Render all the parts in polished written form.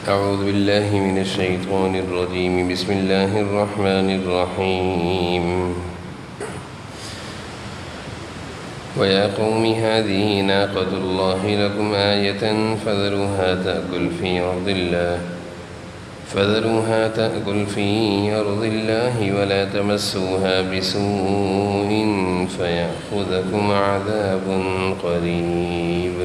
أعوذ بالله من الشيطان الرجيم بسم الله الرحمن الرحيم ويا قوم هذه ناقة الله لكم آية فذروها تأكل في أرض الله ولا تمسوها بسوء فيأخذكم عذاب قريب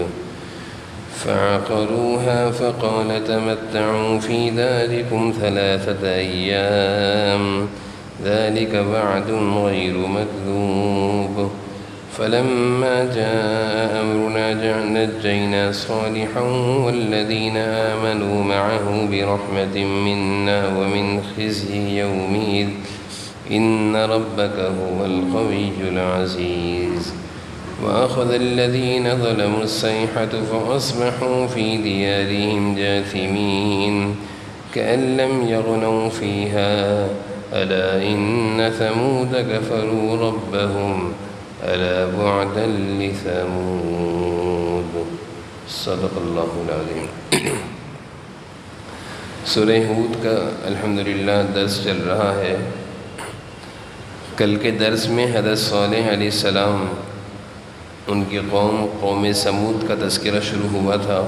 فعقروها فقال تمتعوا في داركم 3 أيام ذلك وعد غير مكذوب فلما جاء أمرنا نجينا صالحا والذين آمنوا معه برحمة منا ومن خزي يومئذ إن ربك هو القوي العزيز وأخذ الذين ظلموا الصيحة فأصبحوا في ديارهم جاثمين كأن لم يغنوا فيها ألا إن ثمود كفروا ربهم ألا بعدا لثمود صدق اللہ العظیم۔ سورہ ہود کا الحمدللہ درس چل رہا ہے۔ کل کے درس میں حضرت صالح علیہ السلام ان کی قوم سمود کا تذکرہ شروع ہوا تھا،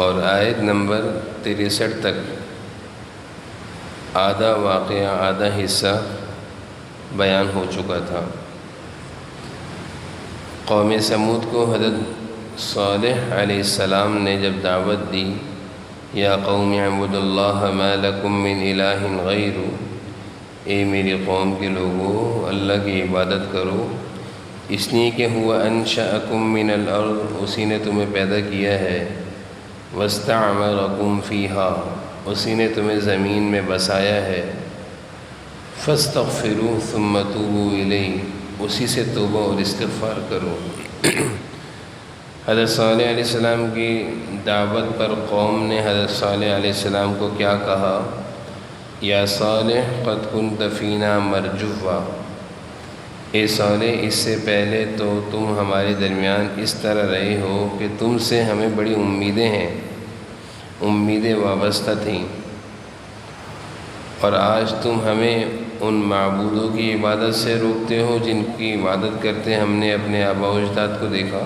اور آیت نمبر 63 تک آدھا واقعہ آدھا حصہ بیان ہو چکا تھا۔ قوم سمود کو حضرت صالح علیہ السلام نے جب دعوت دی، یا قوم اعبدوا اللہ ما لکم من الہ غیرہ، اے میری قوم کے لوگوں اللہ کی عبادت کرو، اس لیے کہ ہوا انشأکم من الارض، اسی نے تمہیں پیدا کیا ہے، واستعمرکم فیہا، اسی نے تمہیں زمین میں بسایا ہے، فاستغفروا ثم توبوا الیہ، اسی سے توبہ اور استغفار کرو۔ حضرت صالح علیہ السلام کی دعوت پر قوم نے حضرت صالح علیہ السلام کو کیا کہا؟ یا صالح قد کنت فینا مرجوا، اے صالح اس سے پہلے تو تم ہمارے درمیان اس طرح رہے ہو کہ تم سے ہمیں بڑی امیدیں ہیں، امیدیں وابستہ تھیں، اور آج تم ہمیں ان معبودوں کی عبادت سے روکتے ہو جن کی عبادت کرتے ہم نے اپنے آباء و اجداد کو دیکھا،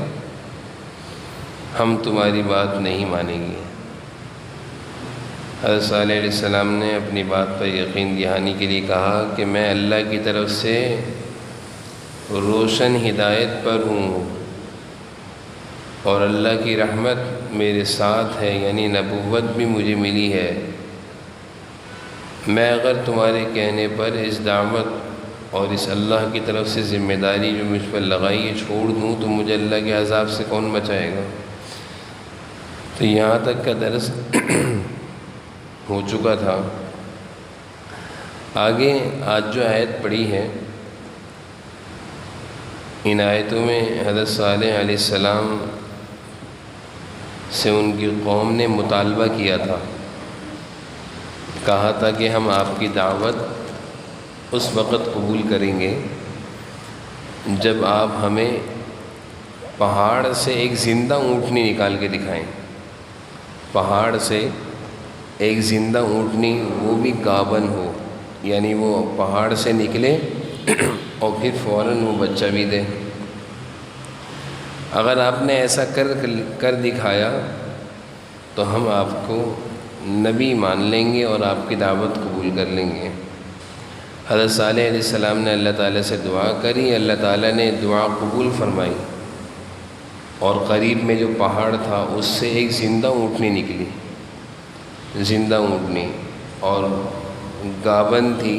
ہم تمہاری بات نہیں مانیں گے۔ حضرت صالح علیہ السلام نے اپنی بات پر یقین دہانی کے لیے کہا کہ میں اللہ کی طرف سے روشن ہدایت پر ہوں، اور اللہ کی رحمت میرے ساتھ ہے، یعنی نبوت بھی مجھے ملی ہے۔ میں اگر تمہارے کہنے پر اس دعوت اور اس اللہ کی طرف سے ذمہ داری جو مجھ پر لگائی ہے چھوڑ دوں تو مجھے اللہ کے عذاب سے کون بچائے گا؟ تو یہاں تک کا درس ہو چکا تھا۔ آگے آج جو آیت پڑھی ہے، ان آیتوں میں حضرت صالح علیہ السلام سے ان کی قوم نے مطالبہ کیا تھا، کہا تھا کہ ہم آپ کی دعوت اس وقت قبول کریں گے جب آپ ہمیں پہاڑ سے ایک زندہ اونٹنی نکال کے دکھائیں، پہاڑ سے ایک زندہ اونٹنی، وہ بھی گابن ہو، یعنی وہ پہاڑ سے نکلے اور پھر فوراً وہ بچہ بھی دے۔ اگر آپ نے ایسا کر دکھایا تو ہم آپ کو نبی مان لیں گے اور آپ کی دعوت قبول کر لیں گے۔ حضرت صالح علیہ السلام نے اللہ تعالیٰ سے دعا کری، اللہ تعالیٰ نے دعا قبول فرمائی، اور قریب میں جو پہاڑ تھا اس سے ایک زندہ اونٹنی نکلی، زندہ اونٹنی، اور گابن تھی۔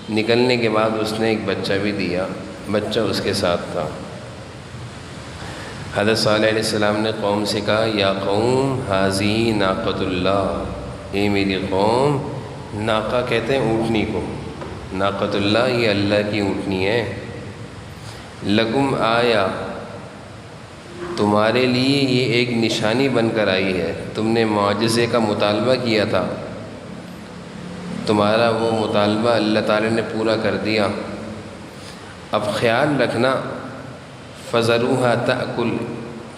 نکلنے کے بعد اس نے ایک بچہ بھی دیا، بچہ اس کے ساتھ تھا۔ حضرت صالح علیہ السلام نے قوم سے کہا، یا قوم ھذہ ناقۃ اللہ، اے میری قوم، ناقہ کہتے ہیں اونٹنی کو، ناقۃ اللہ یہ اللہ کی اونٹنی ہے، لکم آیا، تمہارے لیے یہ ایک نشانی بن کر آئی ہے، تم نے معجزے کا مطالبہ کیا تھا، تمہارا وہ مطالبہ اللہ تعالی نے پورا کر دیا۔ اب خیال رکھنا، فَذَرُوهَا تَأْكُلْ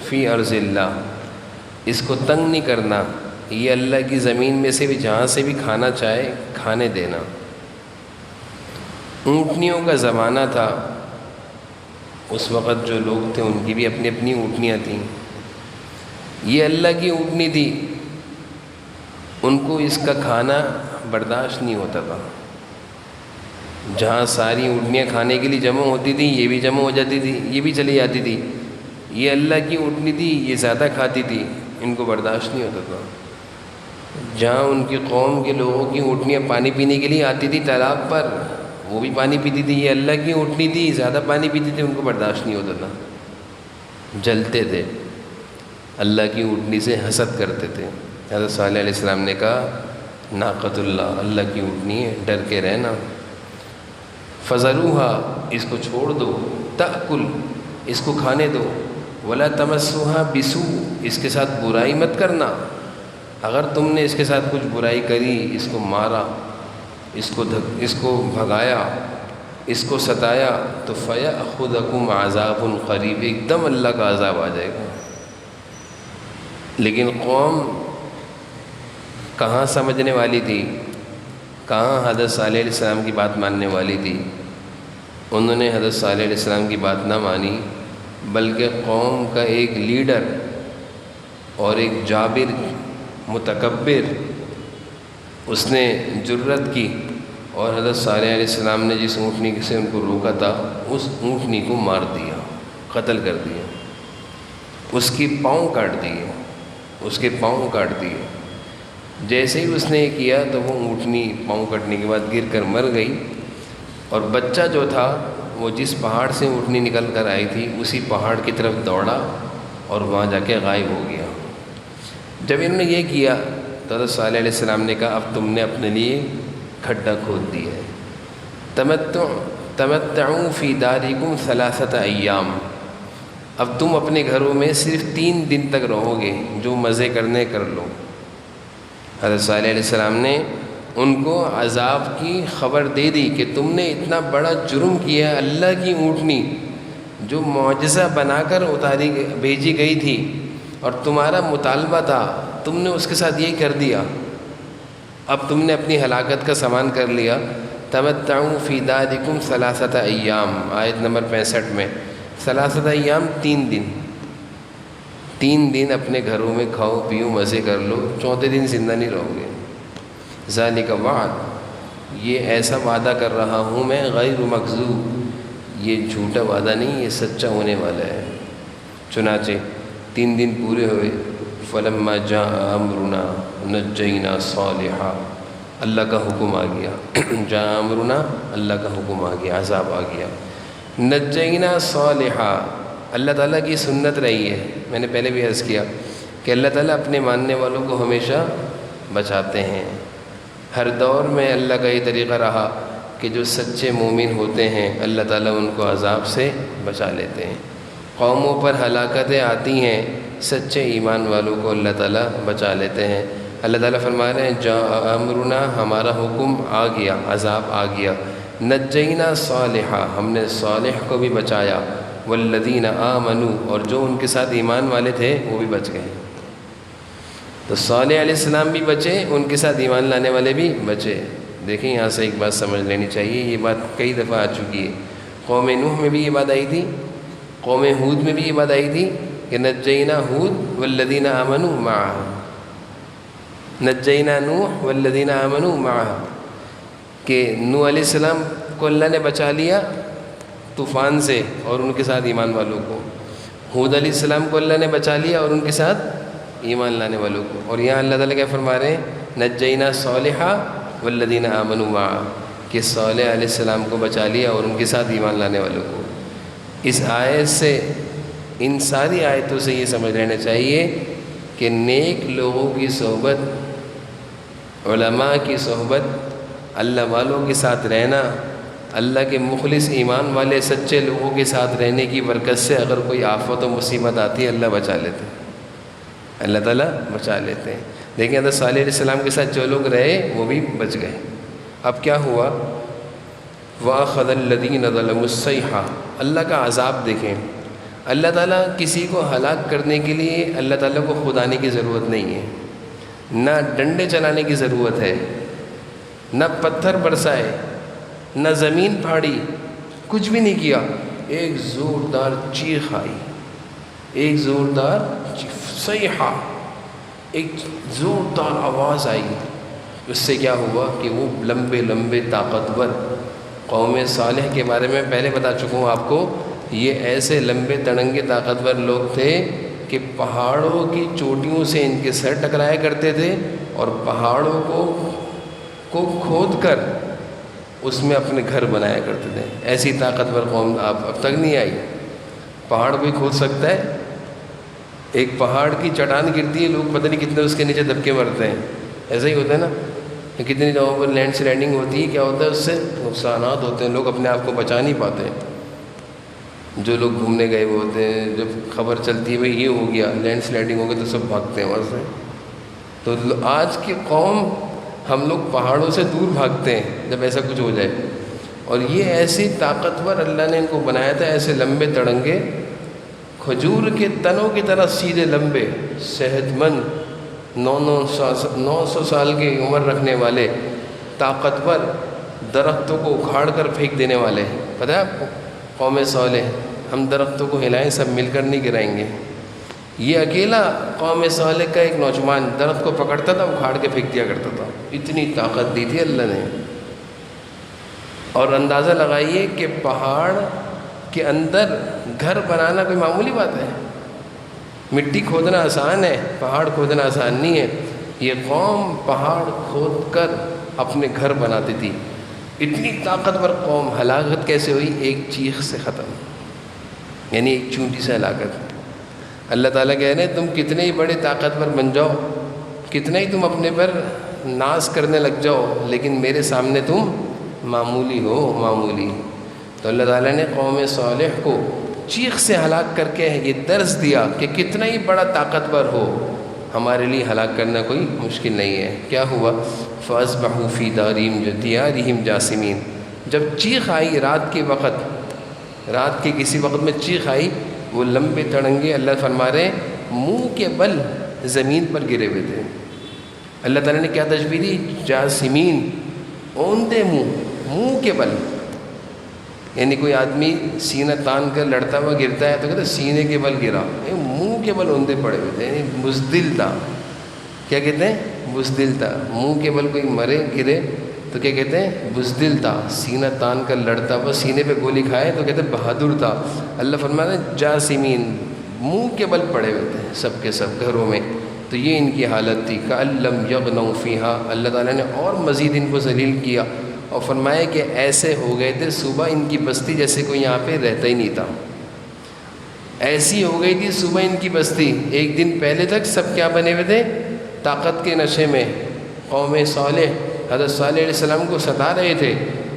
فِي أَرْضِ اللَّهِ، اس کو تنگ نہیں کرنا، یہ اللہ کی زمین میں سے بھی جہاں سے بھی کھانا چاہے کھانے دینا۔ اونٹنیوں کا زمانہ تھا، اس وقت جو لوگ تھے ان کی بھی اپنی اپنی اونٹنیاں تھیں، یہ اللہ کی اونٹنی تھی، ان کو اس کا کھانا برداشت نہیں ہوتا تھا۔ جہاں ساری اونٹنیاں کھانے کے لیے جمع ہوتی تھیں یہ بھی جمع ہو جاتی تھی، یہ بھی چلی جاتی تھی، یہ اللہ کی اونٹنی تھی، یہ زیادہ کھاتی تھی، ان کو برداشت نہیں ہوتا تھا۔ جہاں ان کی قوم کے لوگوں کی اونٹنیاں پانی پینے کے لیے آتی تھی تالاب پر، وہ بھی پانی پیتی تھی، یہ اللہ کی اونٹنی تھی، زیادہ پانی پیتی تھی، ان کو برداشت نہیں ہوتا تھا، جلتے تھے، اللہ کی اونٹنی سے حسد کرتے تھے۔ حضرت صالح علیہ السلام نے کہا ناقۃ اللہ، اللہ کی اونٹنی ہے، ڈر کے رہنا، فذروها، اس کو چھوڑ دو، تأکل، اس کو کھانے دو، ولا تمسوها بسوء، اس کے ساتھ برائی مت کرنا، اگر تم نے اس کے ساتھ کچھ برائی کری، اس کو مارا، اس کو بھگایا، اس کو ستایا، تو فَيَأْخُذَكُمْ عَذَابٌ قَرِيبٌ، ایک دم اللہ کا عذاب آ جائے گا۔ لیکن قوم کہاں سمجھنے والی تھی، کہاں حضرت صالح علیہ السلام کی بات ماننے والی تھی، انہوں نے حضرت صالح علیہ السلام کی بات نہ مانی، بلکہ قوم کا ایک لیڈر اور ایک جابر متکبر، اس نے جرت کی اور حضرت صالح علیہ السلام نے جس اونٹنی سے ان کو روکا تھا اس اونٹنی کو مار دیا، قتل کر دیا، اس کی پاؤں کاٹ دیے، اس کے پاؤں کاٹ دیے۔ جیسے ہی اس نے یہ کیا تو وہ اونٹنی پاؤں کٹنے کے بعد گر کر مر گئی، اور بچہ جو تھا وہ جس پہاڑ سے اونٹنی نکل کر آئی تھی اسی پہاڑ کی طرف دوڑا اور وہاں جا کے غائب ہو گیا۔ جب انہوں نے یہ کیا تو حضرت صالح علیہ السلام نے کہا اب تم نے اپنے لیے کھڈا کھود دیا ہے، تمتعوا فی دارکم ثلاثۃ ایام، اب تم اپنے گھروں میں صرف 3 دن تک رہو گے، جو مزے کرنے کر لو۔ حضرت صالح علیہ السلام نے ان کو عذاب کی خبر دے دی کہ تم نے اتنا بڑا جرم کیا، اللہ کی اونٹنی جو معجزہ بنا کر بھیجی گئی تھی اور تمہارا مطالبہ تھا، تم نے اس کے ساتھ یہی کر دیا، اب تم نے اپنی ہلاکت کا سامان کر لیا۔ تمتعوا فی دارکم ثلاثۃ ایام، آیت نمبر 65 میں، ثلاثۃ ایام 3 دن، 3 دن اپنے گھروں میں کھاؤ پیو مزے کر لو، 4تھے دن زندہ نہیں رہو گے۔ ذالک وعد، یہ ایسا وعدہ کر رہا ہوں میں، غیر مکذوب، یہ جھوٹا وعدہ نہیں، یہ سچا ہونے والا ہے۔ چنانچہ 3 دن پورے ہوئے، فلما جاء امرنا نجینا صالحا، اللہ کا حکم آ گیا، جاء امرنا، اللہ کا حکم آ گیا، عذاب آ گیا، نجینا صالحا، اللہ تعالیٰ کی سنت رہی ہے، میں نے پہلے بھی عرض کیا کہ اللہ تعالیٰ اپنے ماننے والوں کو ہمیشہ بچاتے ہیں۔ ہر دور میں اللہ کا یہ طریقہ رہا کہ جو سچے مومن ہوتے ہیں اللہ تعالیٰ ان کو عذاب سے بچا لیتے ہیں۔ قوموں پر ہلاکتیں آتی ہیں، سچے ایمان والوں کو اللہ تعالیٰ بچا لیتے ہیں۔ اللہ تعالیٰ فرما رہے ہیں جاء امرنا، ہمارا حکم آ گیا، عذاب آ گیا، نجینا صالحا، ہم نے صالح کو بھی بچایا، والذین آمنوا، اور جو ان کے ساتھ ایمان والے تھے وہ بھی بچ گئے۔ تو صالح علیہ السلام بھی بچے، ان کے ساتھ ایمان لانے والے بھی بچے۔ دیکھیں یہاں سے ایک بات سمجھ لینی چاہیے، یہ بات کئی دفعہ آ چکی ہے، قوم نوح میں بھی یہ بات آئی تھی، قوم ہود میں بھی یہ بات آئی تھی کہ نجینا ہود والذین آمنوا معہ، نجینا نوح والذین آمنوا معہ، کہ نوح علیہ السلام کو اللہ نے بچا لیا طوفان سے اور ان کے ساتھ ایمان والوں کو، ہود علیہ السلام کو اللہ نے بچا لیا اور ان کے ساتھ ایمان لانے والوں کو، اور یہاں اللہ تعالیٰ کیا فرما رہے ہیں نجینا صالحا والذین آمنوا معہ، کہ صالح علیہ السلام کو بچا لیا اور ان کے ساتھ ایمان لانے والوں کو۔ اس آیت سے، ان ساری آیتوں سے یہ سمجھ لینا چاہیے کہ نیک لوگوں کی صحبت، علماء کی صحبت، اللہ والوں کے ساتھ رہنا، اللہ کے مخلص ایمان والے سچے لوگوں کے ساتھ رہنے کی برکت سے اگر کوئی آفت و مصیبت آتی ہے اللہ بچا لیتے ہیں، اللہ تعالیٰ بچا لیتے ہیں۔ دیکھیں حضرت صالح علیہ السلام کے ساتھ جو لوگ رہے وہ بھی بچ گئے۔ اب کیا ہوا، وَأَخَذَ الَّذِينَ ظَلَمُوا الصَّيْحَةُ، اللہ کا عذاب دیکھیں، اللہ تعالیٰ کسی کو ہلاک کرنے کے لیے اللہ تعالیٰ کو خود آنے کی ضرورت نہیں ہے، نہ ڈنڈے چلانے کی ضرورت ہے، نہ پتھر برسائے، نہ زمین پھاڑی، کچھ بھی نہیں کیا، ایک زوردار چیخ آئی، ایک زوردار صیحہ، ایک زوردار آواز آئی، اس سے کیا ہوا کہ وہ لمبے لمبے طاقتور قوم صالح کے بارے میں پہلے بتا چکا ہوں آپ کو، یہ ایسے لمبے تڑنگے طاقتور لوگ تھے کہ پہاڑوں کی چوٹیوں سے ان کے سر ٹکرایا کرتے تھے اور پہاڑوں کو کھود کر اس میں اپنے گھر بنایا کرتے تھے۔ ایسی طاقتور قوم اب تک نہیں آئی۔ پہاڑ کوئی کھود سکتا ہے؟ ایک پہاڑ کی چٹان گرتی ہے، لوگ پتہ نہیں کتنے اس کے نیچے دب کے مرتے ہیں، ایسا ہی ہوتا ہے نا، کتنی جگہوں پر لینڈ سلائڈنگ ہوتی ہے، کیا ہوتا ہے اس سے نقصانات ہوتے ہیں، لوگ اپنے آپ کو بچا نہیں پاتے۔ جو لوگ گھومنے گئے ہوئے ہوتے ہیں، جب خبر چلتی ہے بھئی یہ ہو گیا، لینڈ سلائڈنگ ہو گئی، تو سب بھاگتے ہیں وہاں سے۔ تو آج کی قوم، ہم لوگ پہاڑوں سے دور بھاگتے ہیں جب ایسا کچھ ہو جائے، اور یہ ایسی طاقتور اللہ نے ان کو بنایا تھا، ایسے لمبے تڑنگے، کھجور کے تنوں کی طرح سیدھے لمبے، صحت مند، 900 سال کی عمر رکھنے والے، طاقتور، درختوں کو اکھاڑ کر پھینک دینے والے۔ پتہ ہے آپ کو قوم صالح، ہم درختوں کو ہلائیں سب مل کر نہیں گرائیں گے۔ یہ اکیلا قوم صالح کا ایک نوجوان درخت کو پکڑتا تھا، اکھاڑ کے پھینک دیا کرتا تھا، اتنی طاقت دی تھی اللہ نے۔ اور اندازہ لگائیے کہ پہاڑ کے اندر گھر بنانا کوئی معمولی بات ہے؟ مٹی کھودنا آسان ہے، پہاڑ کھودنا آسان نہیں ہے۔ یہ قوم پہاڑ کھود کر اپنے گھر بناتی تھی۔ اتنی طاقتور قوم، ہلاکت کیسے ہوئی؟ ایک چیخ سے ختم، یعنی ایک چونٹی سے ہلاکت۔ اللہ تعالیٰ کہہ رہے ہیں تم کتنے ہی بڑے طاقتور بن جاؤ، کتنا ہی تم اپنے پر ناز کرنے لگ جاؤ، لیکن میرے سامنے تم معمولی ہو، معمولی۔ تو اللہ تعالیٰ نے قوم صالح کو چیخ سے ہلاک کر کے یہ درس دیا کہ کتنا ہی بڑا طاقتور ہو، ہمارے لیے ہلاک کرنا کوئی مشکل نہیں ہے۔ کیا ہوا؟ فَأَصْبَحُوا فِي دِيَارِهِمْ جَاثِمِينَ۔ جب چیخ آئی رات کے وقت، رات کے کسی وقت میں چیخ آئی، وہ لمبے تڑنگے اللہ فرما رہے منہ کے بل زمین پر گرے ہوئے تھے۔ اللہ تعالیٰ نے کیا تشبیہ دی؟ جاسمین، اوندے منہ کے بل، یعنی کوئی آدمی سینہ تان کر لڑتا ہوا گرتا ہے تو کہتے ہیں سینے کے بل گرا، منہ کے بل اوندے پڑے ہوئے تھے، یعنی بزدل تھا۔ کیا کہتے ہیں؟ بزدل تھا۔ منہ کے بل کوئی مرے گرے تو کیا کہتے ہیں؟ بزدل تھا۔ سینہ تان کر لڑتا ہوا، سینے پہ گولی کھائے تو کہتے ہیں بہادر تھا۔ اللہ فرماتا ہے جاسمین، منہ کے بل پڑے ہوئے تھے سب کے سب گھروں میں۔ تو یہ ان کی حالت تھی، کَأَن لَّمْ يَغْنَوْا فِيهَا۔ اللہ تعالیٰ نے اور مزید ان کو ذلیل کیا اور فرمایا کہ ایسے ہو گئے تھے صبح ان کی بستی جیسے کوئی یہاں پہ رہتا ہی نہیں تھا۔ ایسی ہو گئی تھی صبح ان کی بستی، ایک دن پہلے تک سب کیا بنے ہوئے تھے؟ طاقت کے نشے میں۔ قوم صالح حضرت صالح علیہ السلام کو ستا رہے تھے،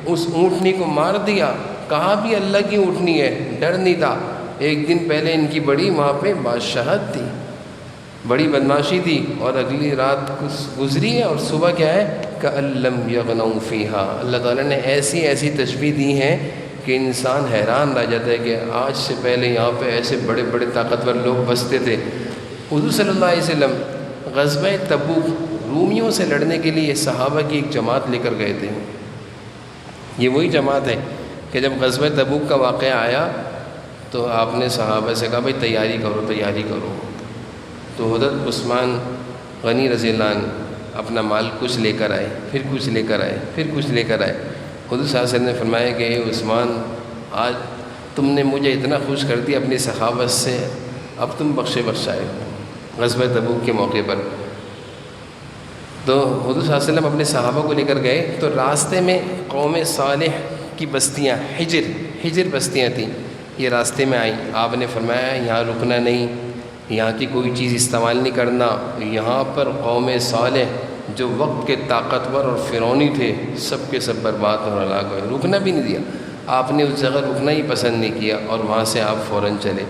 اس اونٹنی کو مار دیا، کہا بھی اللہ کی اونٹنی ہے، ڈر نہیں تھا۔ ایک دن پہلے ان کی بڑی وہاں پہ بادشاہت تھی، بڑی بدماشی تھی، اور اگلی رات گزری ہے اور صبح کیا ہے؟ کَأَن لَّمْ يَغْنَوْا فِيهَا۔ اللہ تعالیٰ نے ایسی ایسی تشبیہ دی ہیں کہ انسان حیران رہ جاتا ہے کہ آج سے پہلے یہاں پہ ایسے بڑے بڑے طاقتور لوگ بستے تھے۔ حضور صلی اللہ علیہ وسلم غزوہ تبوک رومیوں سے لڑنے کے لیے صحابہ کی ایک جماعت لے کر گئے تھے۔ یہ وہی جماعت ہے کہ جب غزوہ تبوک کا واقعہ آیا تو آپ نے صحابہ سے کہا بھائی تیاری کرو، تیاری کرو۔ تو حضرت عثمان غنی رضی اللہ عنہ اپنا مال کچھ لے کر آئے، پھر کچھ لے کر آئے، پھر کچھ لے کر آئے۔ حضور صلی اللہ علیہ وسلم نے فرمایا کہ اے عثمان، آج تم نے مجھے اتنا خوش کر دیا اپنی سخاوت سے، اب تم بخشے بخشائے ہو غزوہ تبوک کے موقع پر۔ تو حضور صلی اللہ علیہ وسلم اپنے صحابہ کو لے کر گئے تو راستے میں قوم صالح کی بستیاں، حجر بستیاں تھیں، یہ راستے میں آئیں۔ آپ نے فرمایا یہاں رکنا نہیں، یہاں کی کوئی چیز استعمال نہیں کرنا۔ یہاں پر قوم صالح جو وقت کے طاقتور اور فرعونی تھے سب کے سب برباد اور ہلاک ہوئے، رکنا بھی نہیں دیا۔ آپ نے اس جگہ رکنا ہی پسند نہیں کیا اور وہاں سے آپ فوراً چلے۔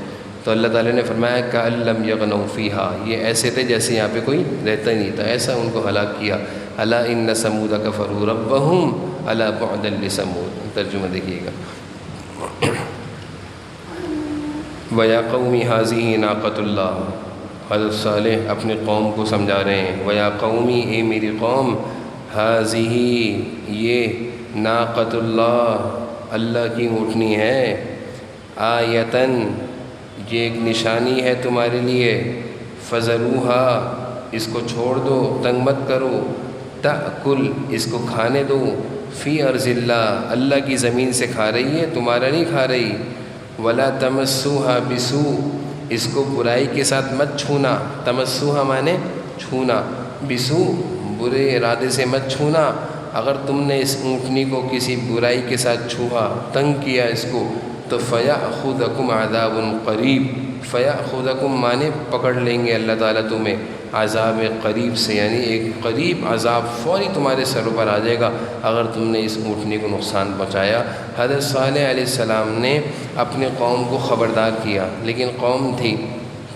تو اللہ تعالیٰ نے فرمایا کَأَن لَّمْ يَغْنَوْا فِيهَا، یہ ایسے تھے جیسے یہاں پہ کوئی رہتا ہی نہیں تھا، ایسا ان کو ہلاک کیا۔ أَلَا إِنَّ ثَمُودَ كَفَرُوا رَبَّهُمْ أَلَا بُعْدًا لِّثَمُودَ۔ ترجمہ دیکھیے گا۔ وَيَا قَوْمِ هَٰذِهِ نَاقَةُ اللَّهِ، حضرت صالح اپنے قوم کو سمجھا رہے ہیں، وَيَا قَوْمِ اے میری قوم، هَٰذِهِ یہ نَاقَةُ اللَّهِ اللہ کی اونٹنی ہے، آیتاً یہ ایک نشانی ہے تمہارے لیے، فَذَرُوهَا اس کو چھوڑ دو، تنگ مت کرو، تأکل اس کو کھانے دو، فی ارض اللہ اللہ کی زمین سے کھا رہی ہے، تمہارا نہیں کھا رہی، ولا تمسوها بسوء اس کو برائی کے ساتھ مت چھونا، تمسوها مانے چھونا، بسوء برے ارادے سے مت چھونا، اگر تم نے اس اونٹنی کو کسی برائی کے ساتھ چھوا، تنگ کیا اس کو، تو فیأخذکم عذاب قریب، فیأخذکم مانے پکڑ لیں گے اللہ تعالیٰ تمہیں عذاب قریب سے، یعنی ایک قریب عذاب فوری تمہارے سر پر آ جائے گا اگر تم نے اس اونٹنی کو نقصان پہنچایا۔ حضرت صالح علیہ السلام نے اپنے قوم کو خبردار کیا، لیکن قوم تھی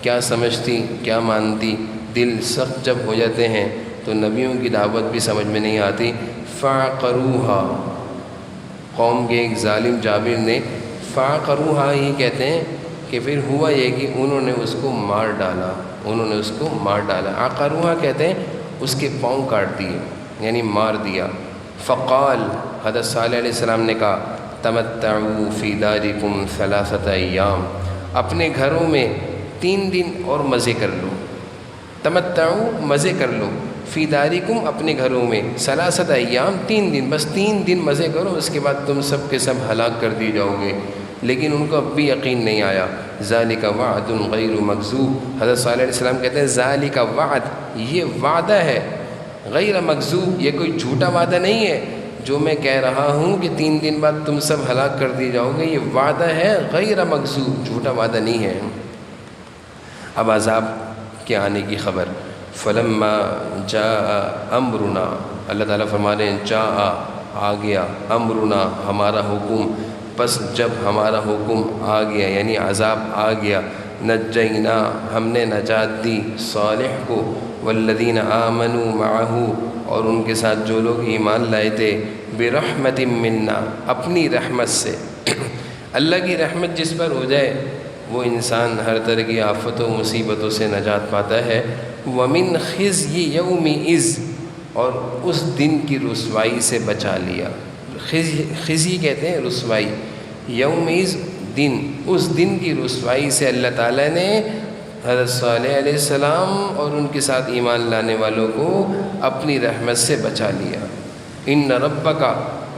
کیا سمجھتی کیا مانتی، دل سخت جب ہو جاتے ہیں تو نبیوں کی دعوت بھی سمجھ میں نہیں آتی۔ فعقروها قوم کے ایک ظالم جابر نے فعقروها ہی کہتے ہیں کہ پھر ہوا یہ کہ انہوں نے اس کو مار ڈالا، انہوں نے اس کو مار ڈالا، عقروها کہتے ہیں اس کے پاؤں کاٹ دیے یعنی مار دیا۔ فقال حضرت صالح علیہ السلام نے کہا تمتعوا فی دارکم ثلاثۃ ایام اپنے گھروں میں 3 دن اور مزے کر لو، تمتعوا مزے کر لو، فی دارکم اپنے گھروں میں، ثلاثۃ ایام 3 دن، بس 3 دن مزے کرو، اس کے بعد تم سب کے سب ہلاک کر دی جاؤ گے۔ لیکن ان کو اب بھی یقین نہیں آیا۔ ذالک وعد غیر مکذوب حضرت صالح علیہ السلام کہتے ہیں ذالک وعد یہ وعدہ ہے، غیر مکذوب یہ کوئی جھوٹا وعدہ نہیں ہے جو میں کہہ رہا ہوں کہ 3 دن بعد تم سب ہلاک کر دی جاؤ گے، یہ وعدہ ہے غیر مکذوب، جھوٹا وعدہ نہیں ہے۔ اب عذاب کے آنے کی خبر، فلما جاء امرنا اللہ تعالیٰ فرما رہے ہیں جاء آ گیا، امرنا ہمارا حکم، پس جب ہمارا حکم آ گیا یعنی عذاب آ گیا، نجینا ہم نے نجات دی صالح کو، والذین آمنوا معہ اور ان کے ساتھ جو لوگ ایمان لائے تھے، برحمت منا اپنی رحمت سے۔ اللہ کی رحمت جس پر ہو جائے وہ انسان ہر طرح کی آفت و مصیبتوں سے نجات پاتا ہے۔ ومن خزی یومئذ اور اس دن کی رسوائی سے بچا لیا، خزی کہتے ہیں رسوائی، یومئذ دن، اس دن کی رسوائی سے اللہ تعالیٰ نے حضرت صالح علیہ السلام اور ان کے ساتھ ایمان لانے والوں کو اپنی رحمت سے بچا لیا۔ ان ربک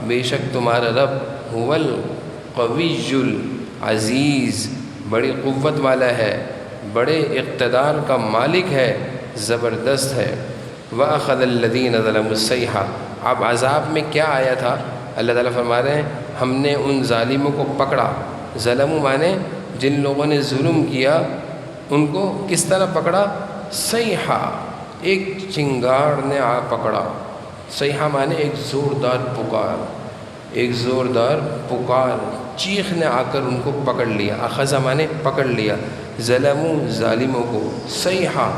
بے شک تمہارا رب هو القوی العزیز بڑی قوت والا ہے، بڑے اقتدار کا مالک ہے، زبردست ہے۔ وَأَخَذَ الَّذِينَ ظَلَمُوا الصَّيْحَةَ اب عذاب میں کیا آیا تھا؟ اللہ تعالیٰ فرما رہے ہیں ہم نے ان ظالموں کو پکڑا، ظلموا مانے جن لوگوں نے ظلم کیا ان کو کس طرح پکڑا؟ صیحہ ایک چنگاڑ نے آ پکڑا، صیحہ مانے ایک زوردار پکار، ایک زوردار پکار، چیخ نے آ کر ان کو پکڑ لیا، اخذ مانے پکڑ لیا، ظلموا ظالموں کو، صیحہ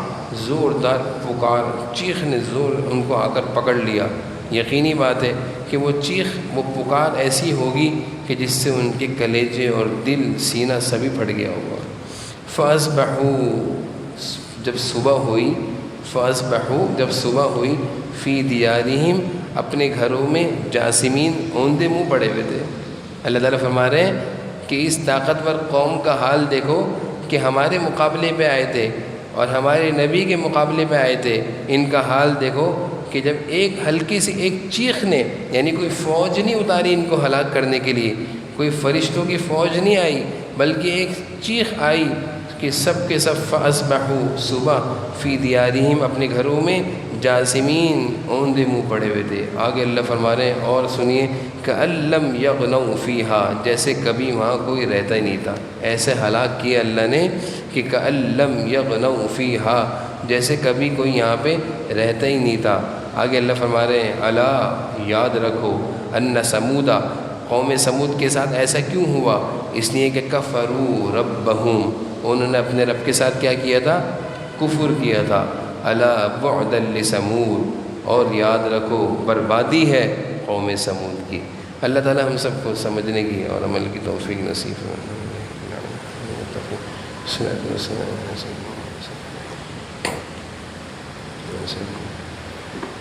زوردار پکار، چیخ نے زور ان کو آ کر پکڑ لیا۔ یقینی بات ہے کہ وہ چیخ وہ پکار ایسی ہوگی کہ جس سے ان کے کلیجے اور دل سینہ سبھی پھٹ گیا ہوگا۔ فَأَصْبَحُوا جب صبح ہوئی، فَأَصْبَحُوا جب صبح ہوئی، فی دیارہم اپنے گھروں میں، جاسمین اوندے منہ پڑے ہوئے تھے۔ اللہ تعالیٰ فرما رہے ہیں کہ اس طاقتور قوم کا حال دیکھو کہ ہمارے مقابلے پہ آئے تھے اور ہمارے نبی کے مقابلے پہ آئے تھے، ان کا حال دیکھو کہ جب ایک ہلکی سی ایک چیخ نے، یعنی کوئی فوج نہیں اتاری ان کو ہلاک کرنے کے لیے، کوئی فرشتوں کی فوج نہیں آئی، بلکہ ایک چیخ آئی کہ سب کے سب فَأَصْبَحُوا صبح فی دیارہم اپنے گھروں میں، جاسمین اوندے منہ پڑے ہوئے تھے۔ آگے اللہ فرما رہے ہیں اور سنیے، کأن لم یغنوا فیہا جیسے کبھی وہاں کوئی رہتا ہی نہیں تھا، ایسے ہلاک کیا اللہ نے کہ کأن لم یغنوا فیہا جیسے کبھی کوئی یہاں پہ رہتا ہی نہیں تھا۔ آگے اللہ فرما رہے ہیں الا یاد رکھو ان سمودا قوم سمود کے ساتھ ایسا کیوں ہوا؟ اس لیے کہ کفروا ربہم انہوں نے اپنے رب کے ساتھ کیا کیا تھا؟ کفر کیا تھا۔ الا بعدا لثمود اور یاد رکھو بربادی ہے قوم سمود کی۔ اللہ تعالی ہم سب کو سمجھنے کی اور عمل کی توفیق نصیب فرمائے۔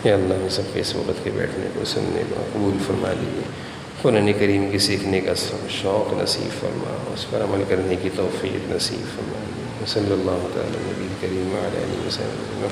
یا اللہ ہم سب کے اس وقت کے بیٹھنے کو سننے کو قبول فرما لیجیے، قرآن کریم کے سیکھنے کا شوق نصیب فرما، اس پر عمل کرنے کی توفیق نصیب فرما لیجیے۔ صلی اللہ تعالی نبی کریم علیہ وسلم۔